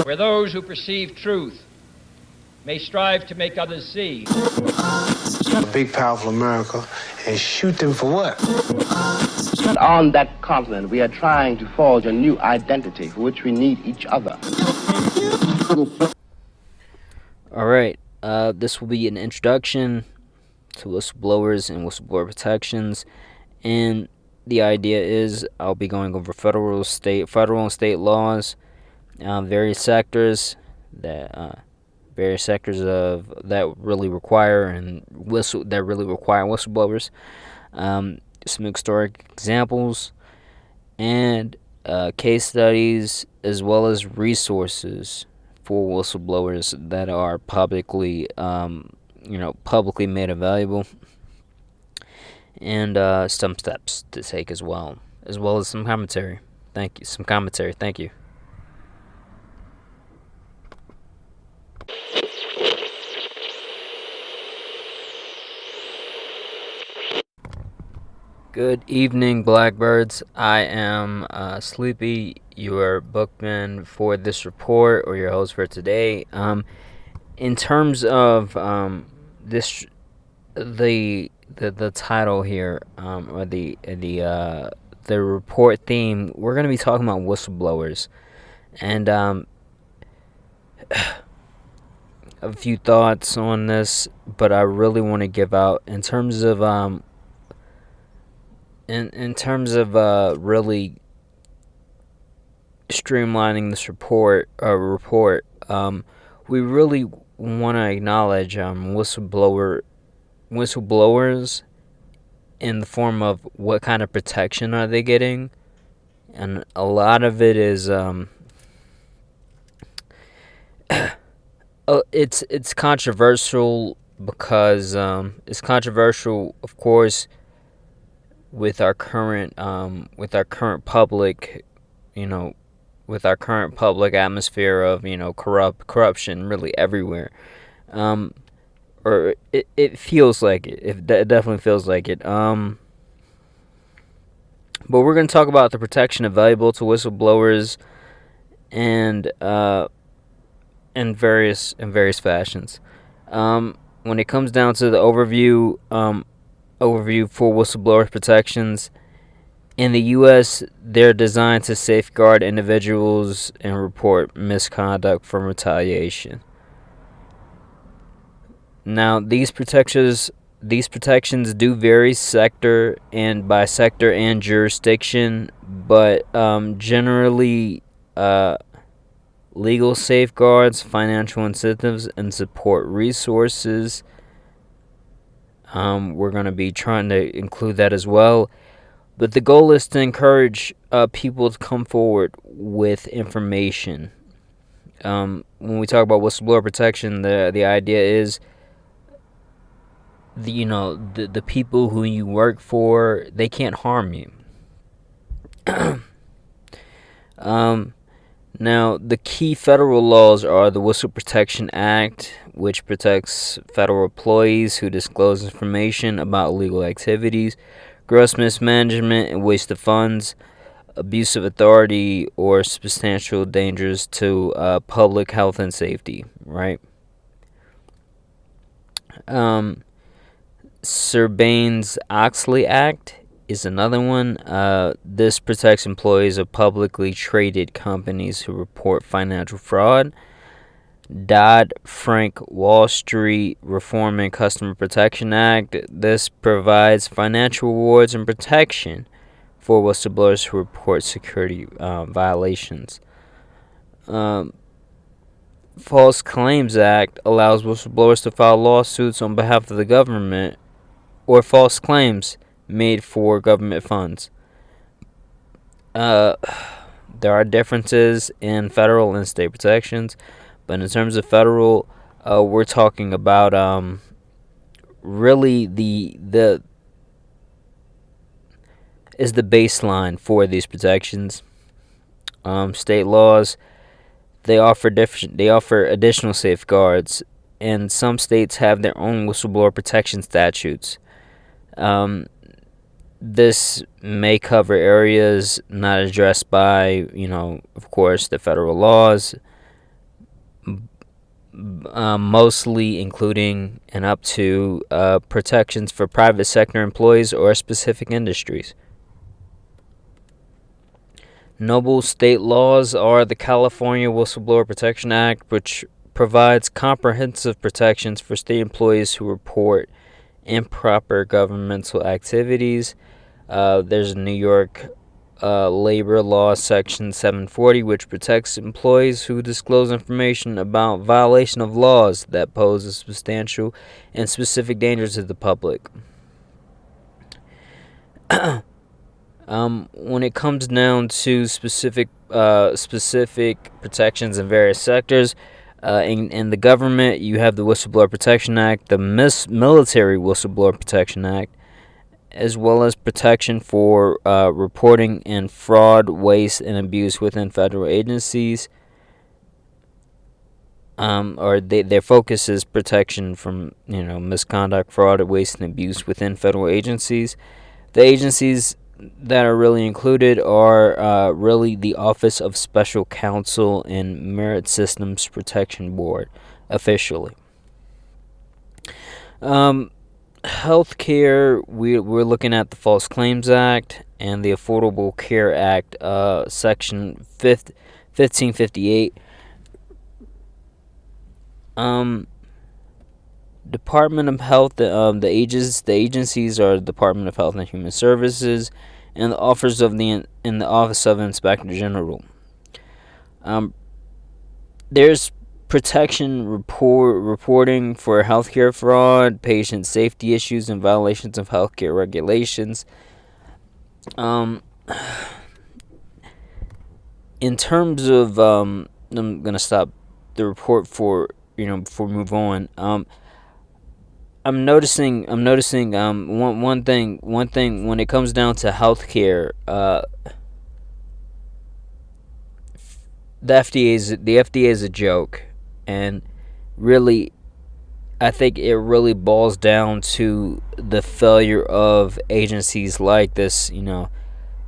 where those who perceive truth may strive to make others see. A big, powerful America, and shoot them for what? On that continent, we are trying to forge a new identity for which we need each other. All right, this will be an introduction to whistleblowers and whistleblower protections, and the idea is I'll be going over federal and state laws, various sectors of that really require whistleblowers, some historic examples, and case studies, as well as resources for whistleblowers that are publicly made available, and some steps to take as well as some commentary. Thank you. Good evening, Blackbirds. I am Sleepy, your bookman for this report, or your host for today. In terms of the title here, or the report theme, we're going to be talking about whistleblowers, and a few thoughts on this, but I really want to give out in terms of really streamlining this report. We really want to acknowledge whistleblowers in the form of what kind of protection are they getting, and a lot of it is it's controversial because it's controversial, of course, with our current public, with our current public atmosphere of corruption really everywhere, or it feels like it. It definitely feels like it. But we're going to talk about the protection available to whistleblowers, and in various fashions. When it comes down to the overview for whistleblower protections in the U.S., they're designed to safeguard individuals and report misconduct from retaliation. Now, these protections do vary sector and jurisdiction, but generally, legal safeguards, financial incentives, and support resources. We're going to be trying to include that as well. But the goal is to encourage people to come forward with information. When we talk about whistleblower protection, the idea is, the people who you work for, they can't harm you. Now, the key federal laws are the Whistle Protection Act, which protects federal employees who disclose information about illegal activities, gross mismanagement and waste of funds, abuse of authority, or substantial dangers to public health and safety, right? Sarbanes-Oxley Act is another one. This protects employees of publicly traded companies who report financial fraud. Dodd-Frank Wall Street Reform and Customer Protection Act. This provides financial rewards and protection for whistleblowers who report security violations. False Claims Act allows whistleblowers to file lawsuits on behalf of the government or false claims made for government funds. There are differences in federal and state protections, but in terms of federal, we're talking about really the baseline for these protections. State laws, they offer additional safeguards, and some states have their own whistleblower protection statutes. this may cover areas not addressed by, of course, the federal laws, mostly including and up to protections for private sector employees or specific industries. Noble state laws are the California Whistleblower Protection Act, which provides comprehensive protections for state employees who report improper governmental activities. There's New York Labor Law Section 740, which protects employees who disclose information about violation of laws that pose a substantial and specific danger to the public. When it comes down to specific protections in various sectors, in the government, you have the Whistleblower Protection Act, the Military Whistleblower Protection Act, as well as protection for reporting and fraud, waste, and abuse within federal agencies. Their focus is protection from misconduct, fraud, waste, and abuse within federal agencies. The agencies that are really included are really the Office of Special Counsel and Merit Systems Protection Board, officially. Healthcare, we're looking at the False Claims Act and the Affordable Care Act, Section 1558. Department of Health, the agencies are the Department of Health and Human Services and the Office of Inspector General. There's protection reporting for healthcare fraud, patient safety issues, and violations of healthcare regulations. In terms of, I'm gonna stop the report before we move on. I'm noticing one thing when it comes down to healthcare. The FDA is a joke, and really, I think it really boils down to the failure of agencies like this.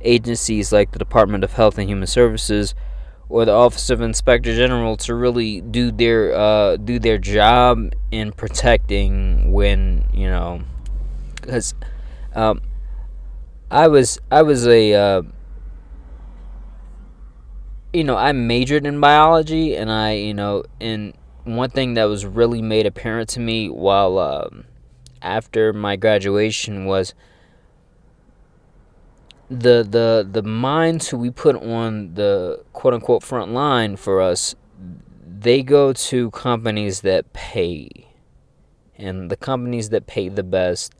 Agencies like the Department of Health and Human Services or the Office of Inspector General to really do their job in protecting when because I was a I majored in biology, and and one thing that was really made apparent to me while after my graduation was the minds who we put on the quote unquote front line for us, they go to companies that pay, and the companies that pay the best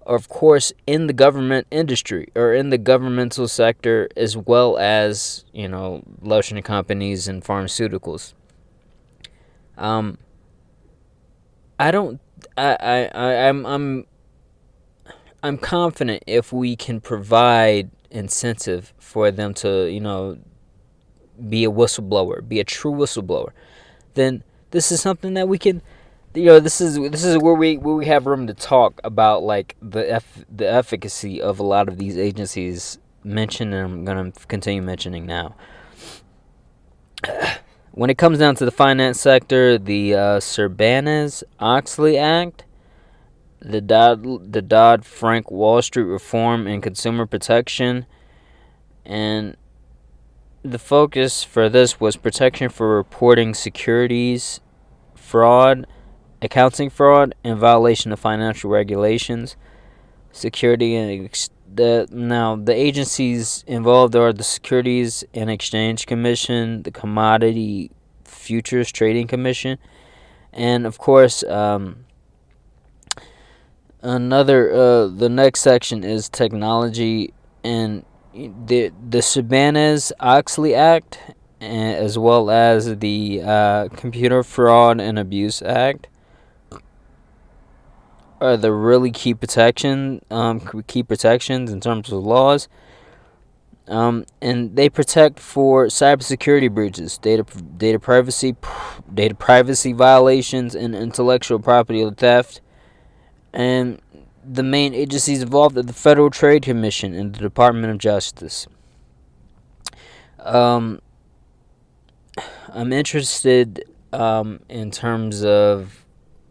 are of course in the government industry or in the governmental sector, as well as lotion companies and pharmaceuticals. I'm confident if we can provide incentive for them to, be a whistleblower, be a true whistleblower, then this is something that we can, this is where we have room to talk about like the efficacy of a lot of these agencies mentioned, and I'm gonna continue mentioning now. When it comes down to the finance sector, the Sarbanes-Oxley Act, the Dodd-Frank Wall Street Reform and Consumer Protection, and the focus for this was protection for reporting securities fraud, accounting fraud, and violation of financial regulations. Security and the agencies involved are the Securities and Exchange Commission, the Commodity Futures Trading Commission, and of course the next section is technology, and the Sarbanes-Oxley Act, as well as the Computer Fraud and Abuse Act, are the really key protections in terms of laws. And they protect for cybersecurity breaches, data privacy violations, and intellectual property theft. And the main agencies involved are the Federal Trade Commission and the Department of Justice. I'm interested in terms of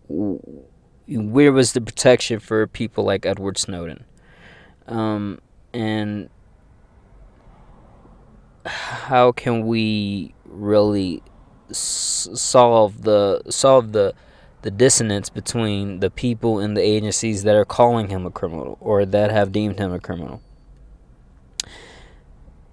where was the protection for people like Edward Snowden, and how can we really solve the dissonance between the people and the agencies that are calling him a criminal or that have deemed him a criminal.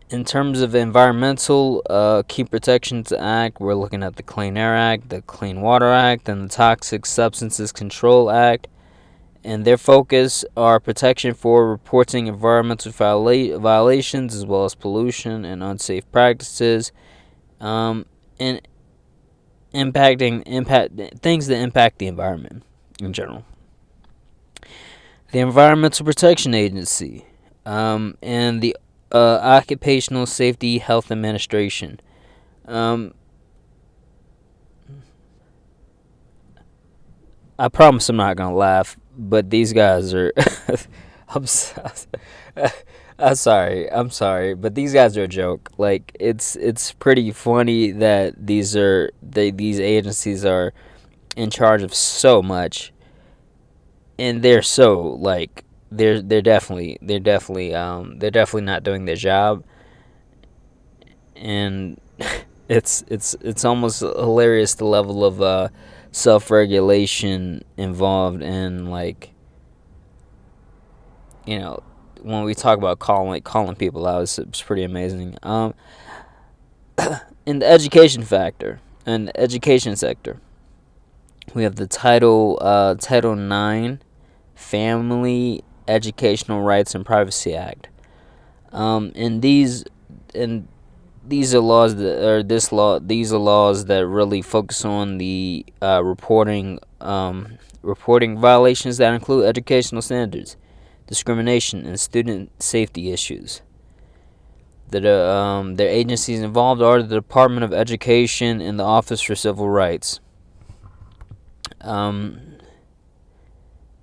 In terms of environmental key protections act, we're looking at the Clean Air Act, the Clean Water Act, and the Toxic Substances Control Act. And their focus are protection for reporting environmental violations as well as pollution and unsafe practices, and impact things that impact the environment in general. The Environmental Protection Agency, and the Occupational Safety Health Administration. I promise I'm not gonna laugh, but these guys are. I'm sorry, but these guys are a joke. Like it's pretty funny that these agencies are in charge of so much, and they're so like they're definitely not doing their job, and it's almost hilarious the level of self-regulation involved in, like, when we talk about calling people out. It's pretty amazing. In the education sector, we have the Title IX Family Educational Rights and Privacy Act. And these are laws these are laws that really focus on the reporting violations that include educational standards, discrimination, and student safety issues. Their agencies involved are the Department of Education and the Office for Civil Rights.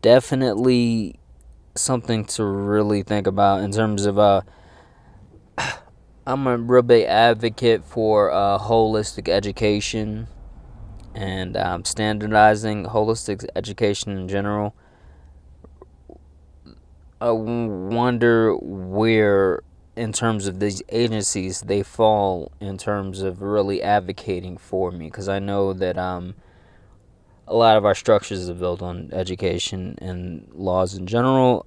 Definitely something to really think about in terms of I'm a real big advocate for holistic education and standardizing holistic education in general. I wonder where, in terms of these agencies, they fall in terms of really advocating for me, because I know that a lot of our structures are built on education and laws in general.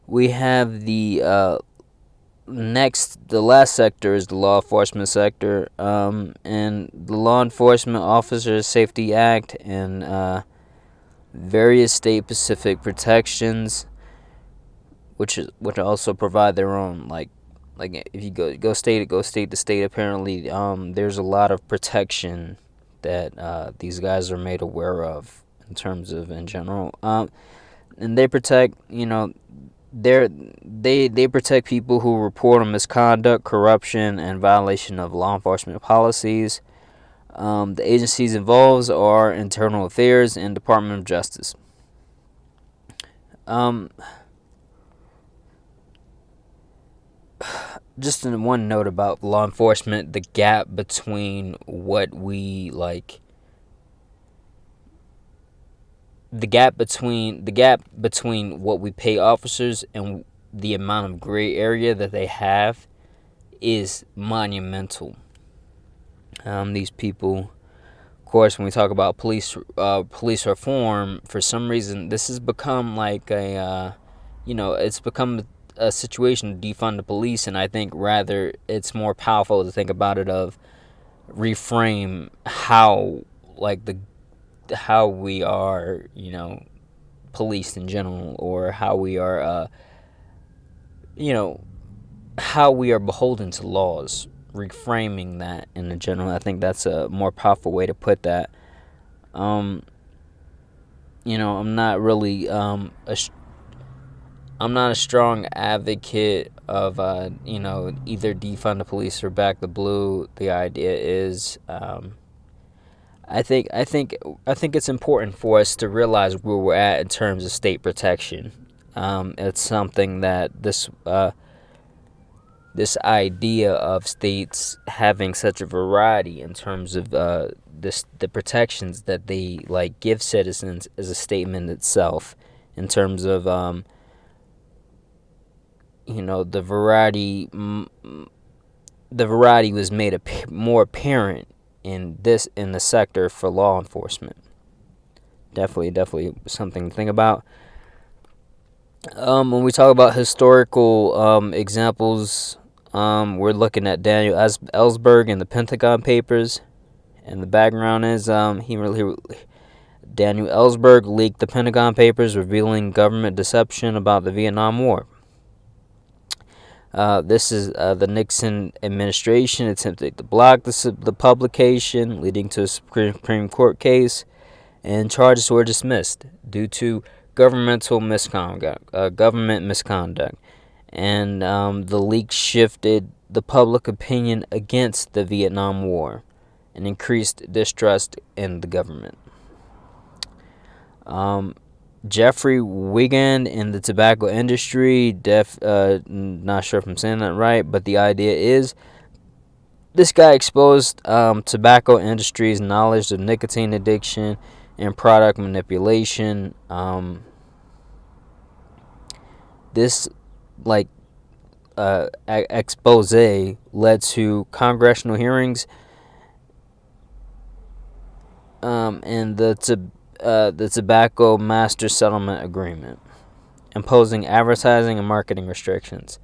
We have the last sector is the law enforcement sector, and the Law Enforcement Officers Safety Act and various state-specific protections, which also provide their own, like if you go state to state. Apparently, there's a lot of protection that these guys are made aware of in terms of in general, and they protect they protect people who report on misconduct, corruption, and violation of law enforcement policies. The agencies involved are Internal Affairs and Department of Justice. Just in one note about law enforcement, the gap between what we like. The gap between what we pay officers and the amount of gray area that they have is monumental. These people, of course, when we talk about police reform, for some reason this has become like it's become a situation to defund the police, and I think rather it's more powerful to think about it of reframe how we are, policed in general, or how we are, how we are beholden to laws. Reframing that in the general, I think that's a more powerful way to put that. I'm not really I'm not a strong advocate of either defund the police or back the blue. The idea is I think it's important for us to realize where we're at in terms of state protection. It's something that this idea of states having such a variety in terms of the protections that they like give citizens is a statement itself in terms of the variety. The variety was made more apparent in the sector for law enforcement. Definitely something to think about. When we talk about historical examples, we're looking at Daniel Ellsberg and the Pentagon Papers, and the background is Daniel Ellsberg leaked the Pentagon Papers revealing government deception about the Vietnam War. This is the Nixon administration attempted to block the publication, leading to a Supreme Court case, and charges were dismissed due to government misconduct, and the leak shifted the public opinion against the Vietnam War and increased distrust in the government. Jeffrey Wiegand in the tobacco industry, not sure if I'm saying that right, but the idea is this guy exposed tobacco industry's knowledge of nicotine addiction and product manipulation. This expose led to congressional hearings and the Tobacco Master Settlement Agreement, imposing advertising and marketing restrictions.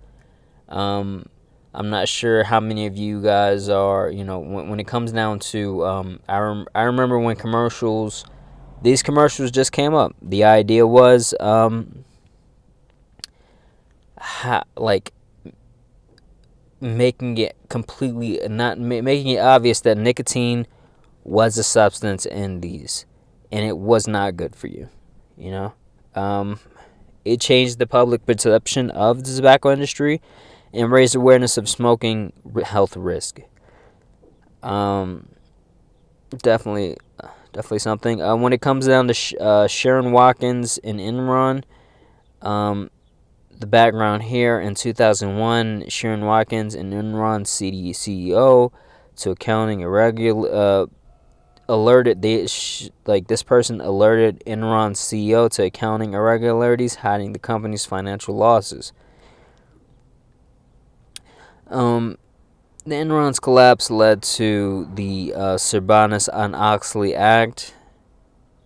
I'm not sure how many of you guys are, when it comes down to, I remember when these commercials just came up. The idea was, making it making it obvious that nicotine was a substance in these, and it was not good for you. It changed the public perception of the tobacco industry and raised awareness of smoking health risk. Definitely something. When it comes down to Sharon Watkins and Enron, the background here: in 2001, Sharon Watkins and Enron CEO to accounting alerted this person alerted Enron's CEO to accounting irregularities, hiding the company's financial losses. The Enron's collapse led to the Sarbanes-Oxley Act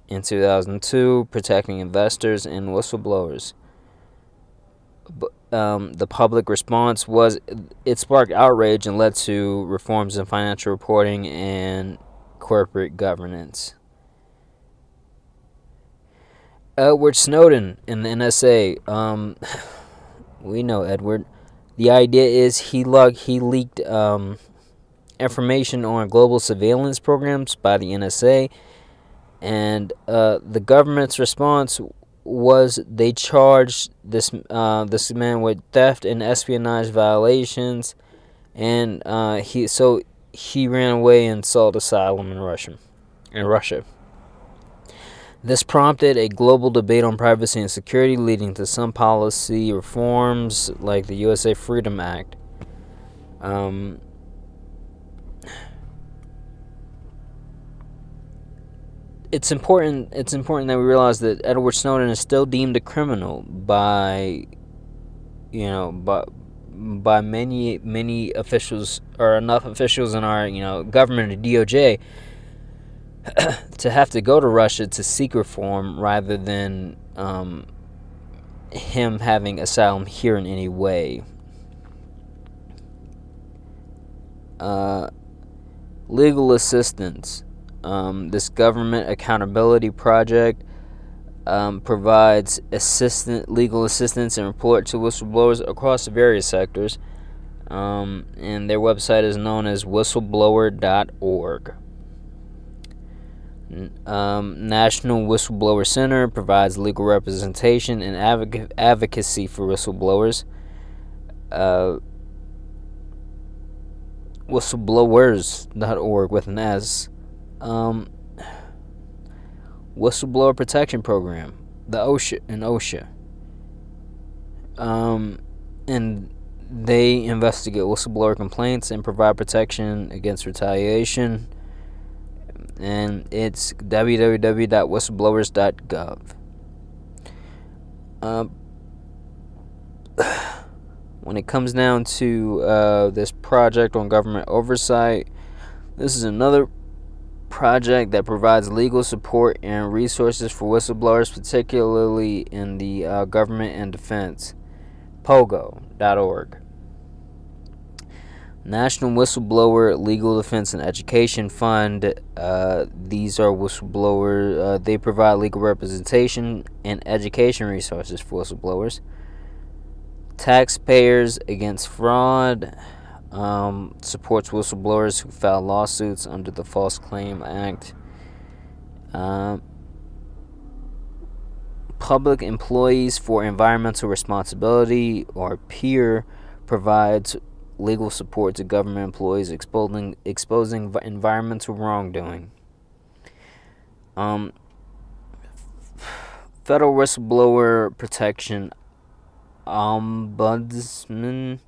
in 2002, protecting investors and whistleblowers. The public response was it sparked outrage and led to reforms in financial reporting and corporate governance. Edward Snowden in the NSA. We know Edward. The idea is he leaked information on global surveillance programs by the NSA, and the government's response was they charged this man with theft and espionage violations, and he ran away and sought asylum in Russia. This prompted a global debate on privacy and security, leading to some policy reforms like the USA Freedom Act. It's important that we realize that Edward Snowden is still deemed a criminal by many officials, or enough officials in our government, the DOJ, to have to go to Russia to seek reform rather than him having asylum here in any way. Legal assistance. This government accountability project provides legal assistance and report to whistleblowers across various sectors, and their website is known as whistleblower.org. National Whistleblower Center provides legal representation and advocacy for whistleblowers. Whistleblowers.org with an S. Whistleblower Protection Program, the OSHA. And they investigate whistleblower complaints and provide protection against retaliation. And it's www.whistleblowers.gov. When it comes down to this project on government oversight, this is another project that provides legal support and resources for whistleblowers, particularly in the government and defense. Pogo.org. National Whistleblower Legal Defense and Education Fund. These are whistleblowers. They provide legal representation and education resources for whistleblowers. Taxpayers Against Fraud supports whistleblowers who file lawsuits under the False Claim Act. Public Employees for Environmental Responsibility, or PEER, provides legal support to government employees exposing environmental wrongdoing. Federal Whistleblower Protection Ombudsman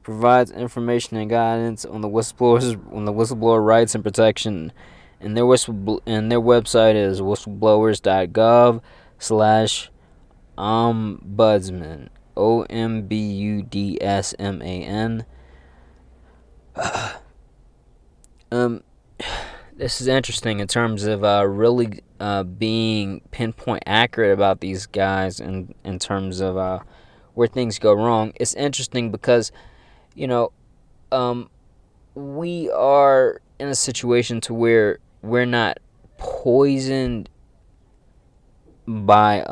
provides information and guidance on the whistleblower rights and protection, and their website is whistleblowers.gov/ombudsman. OMBUDSMAN. This is interesting in terms of really being pinpoint accurate about these guys in terms of where things go wrong. It's interesting because, we are in a situation to where we're not poisoned by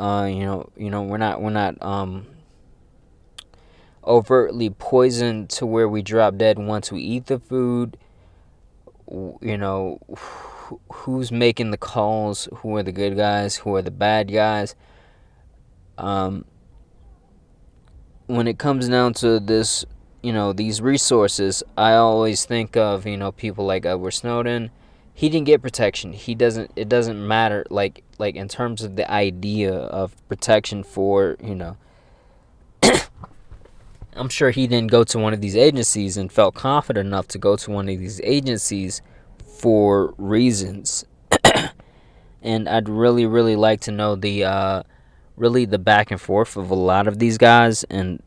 we're not overtly poisoned to where we drop dead once we eat the food. Who's making the calls? Who are the good guys? Who are the bad guys? When it comes down to this, these resources, I always think of, people like Edward Snowden. He didn't get protection. It doesn't matter, like in terms of the idea of protection for, I'm sure he didn't go to one of these agencies and felt confident enough to go to one of these agencies for reasons. And I'd really, really like to know the back and forth of a lot of these guys, and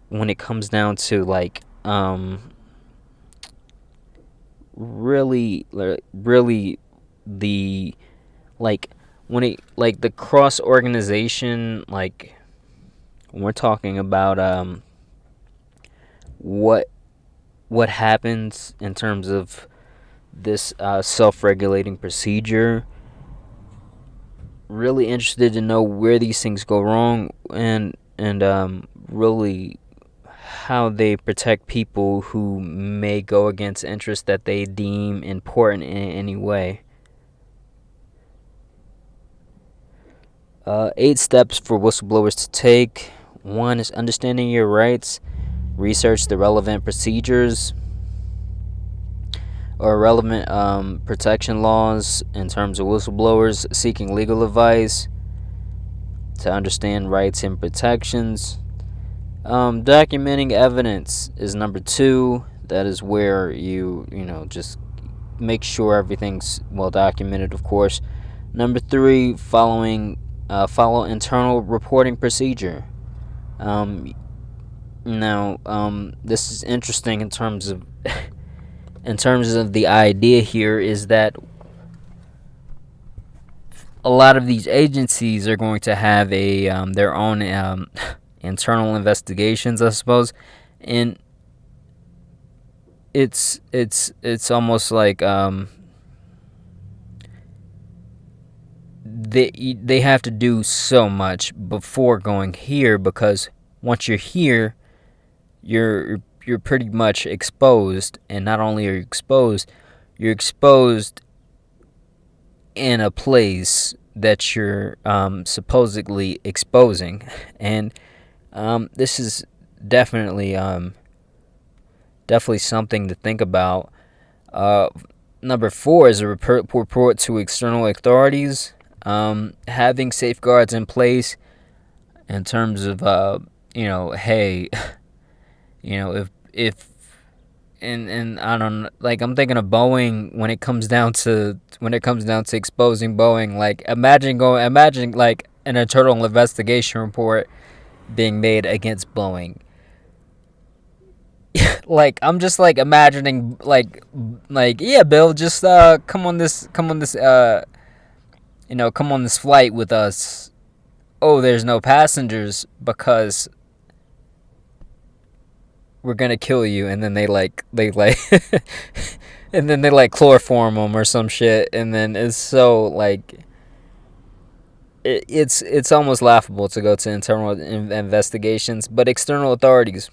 when it comes down to really the the cross organization, when we're talking about what happens in terms of this self-regulating procedure. Really interested to know where these things go wrong, and really how they protect people who may go against interests that they deem important in any way. 8 steps for whistleblowers to take. 1 is understanding your rights. Research the relevant procedures or relevant protection laws in terms of whistleblowers seeking legal advice to understand rights and protections. Documenting evidence is number 2. That is where you just make sure everything's well documented, of course. Number 3, follow internal reporting procedure. This is interesting in terms of the idea here is that a lot of these agencies are going to have their own internal investigations, I suppose, and it's almost like they have to do so much before going here, because once you're here, you're pretty much exposed, and not only are you exposed, you're exposed in a place that you're supposedly exposing, and this is definitely something to think about. Number 4 is a report to external authorities. Having safeguards in place in terms of hey, if and I don't know, like, I'm thinking of Boeing when it comes down to exposing Boeing. Like, imagine like an internal investigation report being made against Boeing. Like, I'm just like imagining like yeah, Bill, just come on this come on this flight with us. Oh, there's no passengers because we're gonna kill you. And then they and then they like chloroform them or some shit. And then it's so like it's almost laughable to go to internal investigations. But external authorities,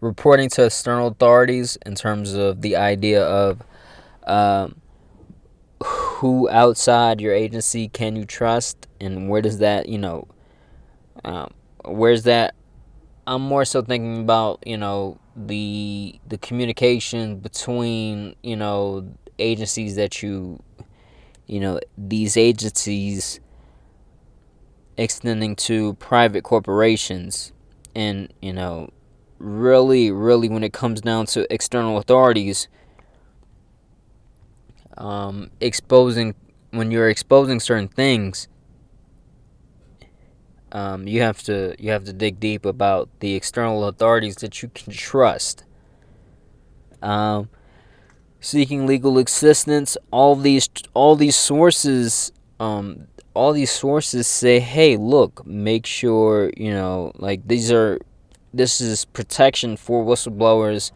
reporting to external authorities in terms of the idea of who outside your agency can you trust, and where does that where's that. I'm more so thinking about the communication between agencies that these agencies extending to private corporations. And really when it comes down to external authorities, when you're exposing certain things, you have to dig deep about the external authorities that you can trust. Seeking legal assistance, all these sources say, hey, look, make sure like this is protection for whistleblowers.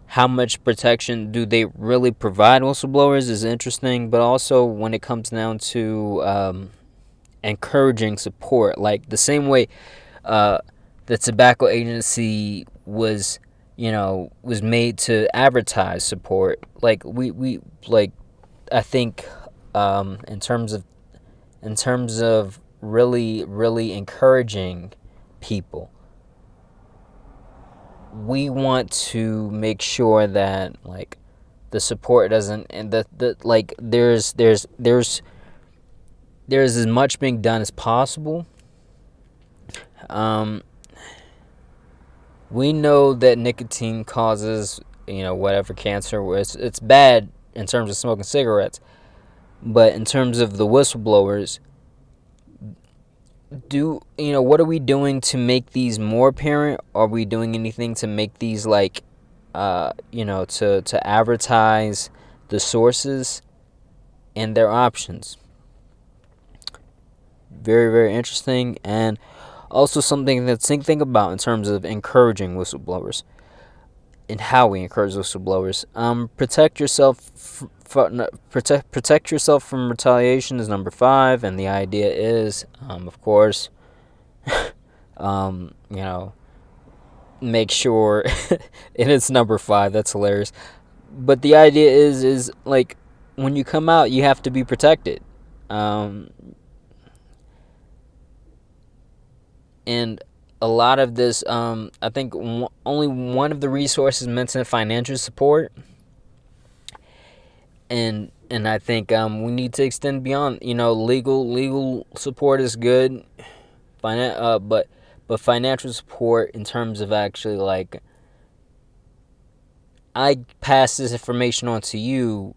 How much protection do they really provide whistleblowers is interesting, but also when it comes down to encouraging support, like the same way the tobacco agency was made to advertise support. Like we like, I think in terms of really encouraging people, we want to make sure that like the support doesn't, and the like there's as much being done as possible. We know that nicotine causes whatever cancer. It's bad in terms of smoking cigarettes, but in terms of the whistleblowers, what are we doing to make these more apparent? Are we doing anything to make these like to advertise the sources and their options? Very, very interesting, and also something to think about in terms of encouraging whistleblowers and how we encourage whistleblowers. Protect yourself from retaliation is number 5, and the idea is, of course, make sure, and it's number 5. That's hilarious, but the idea is like when you come out, you have to be protected. And a lot of this, I think only one of the resources mentioned financial support, and I think we need to extend beyond. Legal support is good, but financial support in terms of actually like, I pass this information on to you,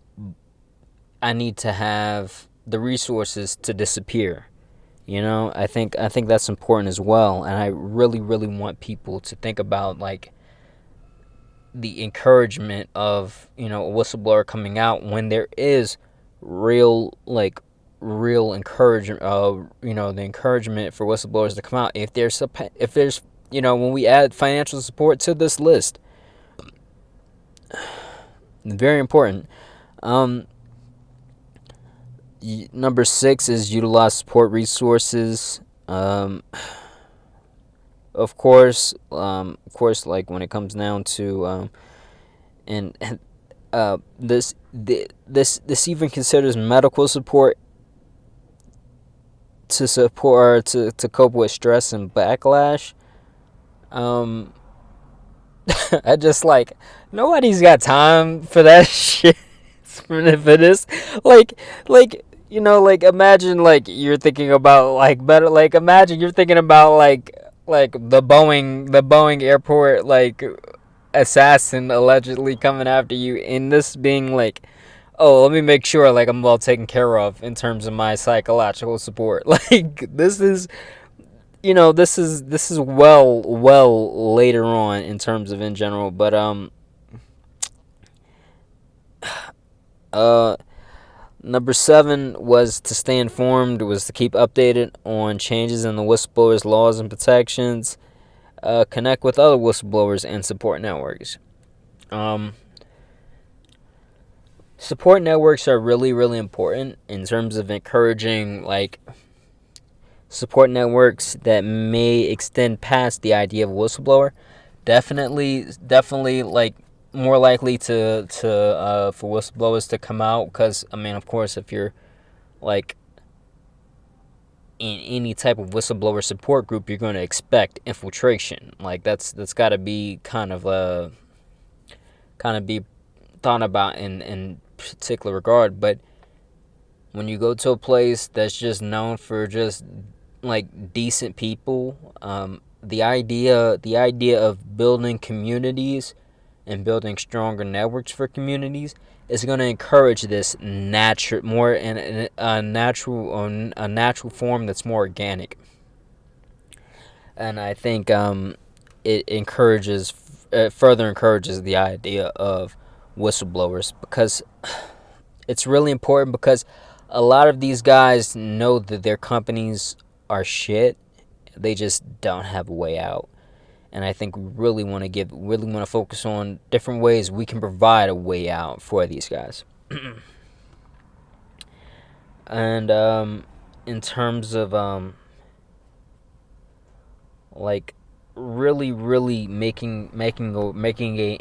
I need to have the resources to disappear. I think that's important as well, and I really want people to think about like the encouragement of a whistleblower coming out when there is real encouragement. The encouragement for whistleblowers to come out. If there's when we add financial support to this list, very important. Number 6 is utilize support resources. Of course, like when it comes down to this even considers medical support to cope with stress and backlash. I just like, nobody's got time for that shit. For this, like like imagine like you're thinking about like better like imagine you're thinking about like the Boeing airport like assassin allegedly coming after you, and this being like, oh, let me make sure like I'm well taken care of in terms of my psychological support. Like this is well later on in terms of in general, but uh number 7 was to stay informed, was to keep updated on changes in the whistleblowers laws and protections, connect with other whistleblowers and support networks. um Support networks are really, really important in terms of encouraging like support networks that may extend past the idea of whistleblower. Definitely, like more likely to for whistleblowers to come out, because I mean, of course, if you're like in any type of whistleblower support group, you're going to expect infiltration. Like that's got to be kind of be thought about in particular regard. But when you go to a place that's just known for just like decent people, the idea of building communities and building stronger networks for communities is going to encourage this natural more in a natural form that's more organic. And I think it further encourages the idea of whistleblowers, because it's really important, because a lot of these guys know that their companies are shit. They just don't have a way out. And I think we really want to focus on different ways we can provide a way out for these guys. And in terms of like really making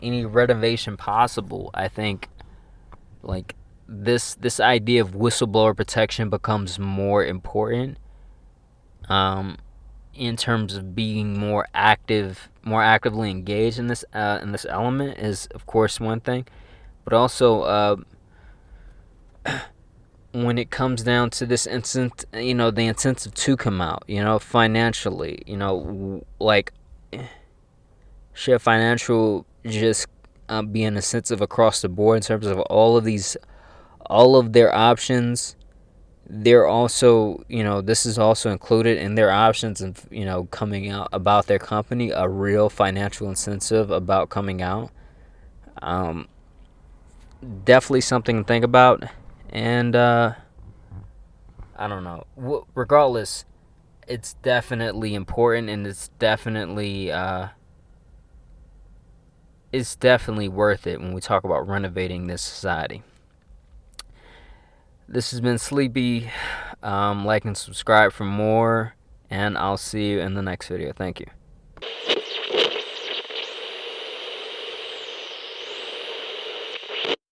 any renovation possible, I think like this idea of whistleblower protection becomes more important, in terms of being more actively engaged in this element is of course one thing, but also when it comes down to this instant, the incentive to come out, financially, like should financial just be an incentive across the board in terms of all of their options. They're also, this is also included in their options, and coming out about their company, a real financial incentive about coming out. um Definitely something to think about. And I don't know, regardless, it's definitely important, and it's definitely worth it when we talk about renovating this society. This has been Sleepy. Like and subscribe for more, and I'll see you in the next video. Thank you.